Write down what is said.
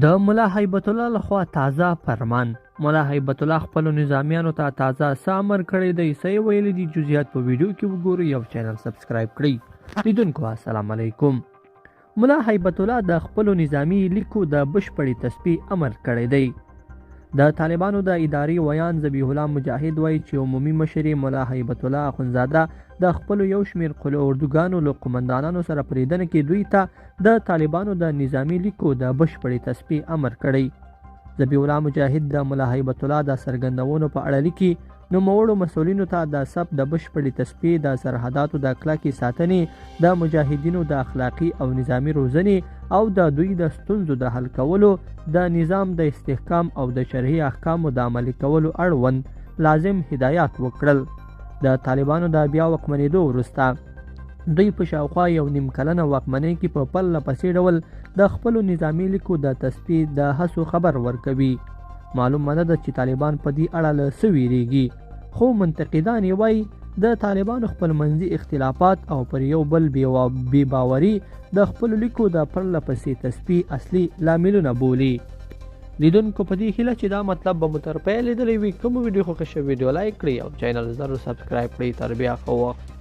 د ملا هیبت الله لخوا تازه فرمان. ملا هیبت الله خپلو نظامیانو ته تازه څه امر کړی دی، څه یې ویلي دي، جزئیات په ویډیو کې وګورئ او چینل سبسکرایب کړئ. لیدونکو السلام علیکم. ملا هیبت الله د خپلو نظامی لیکو د بشپړې تصفیې امر کړی دی. د طالبانو د اداري ویان ذبیح الله مجاهد وایي چې عمومي مشر ملا هیبت الله اخندزاده د خپلو یو شمېر قلعه اردوګانو له قمندانانو سره په لیدنه کې دوی ته د طالبانو د نظامي لیکو د بشپړې تصفیې امر کړی. ذبیح الله مجاهد د ملا هیبت الله د څرګندونو په اړه لیکي، نوموړو مسؤلینو ته د سب د بشپړې تصفیې، د سرحداتو د کلکې ساتنې، د مجاهدینو د اخلاقي او نظامي روزنې او د دوی د ستونزو د حل کولو، د نظام د استحکام او د شرعي احکامو د عملي کولو اړوند لازم هدایات وکړل. د طالبانو د بیا واکمنېدو وروسته دوی په شاوخوا یو نیم کلنه واکمنۍ کې په پرله پسې ډول د خپلو نظامي لیکو د تصفیې د هڅو خبر ورکوي. معلومه نه ده چې طالبان په دې اړه له څه ویریږي، خو منتقدان یې وایي د طالبانو خپلمنځي اختلافات او پر یو بل بې باوري د خپلو لیکو د پرله پسې تصفیې اصلي لاملونه بولي. لیدونکو په دې هیله چې دا مطلب به مو تر پایه لیدلی وي. کومه ویډیو خوښه شوې ویډیو لایک کړئ او چینل ضرور سبسکرایب کړئ. تر بیا ښه وخت.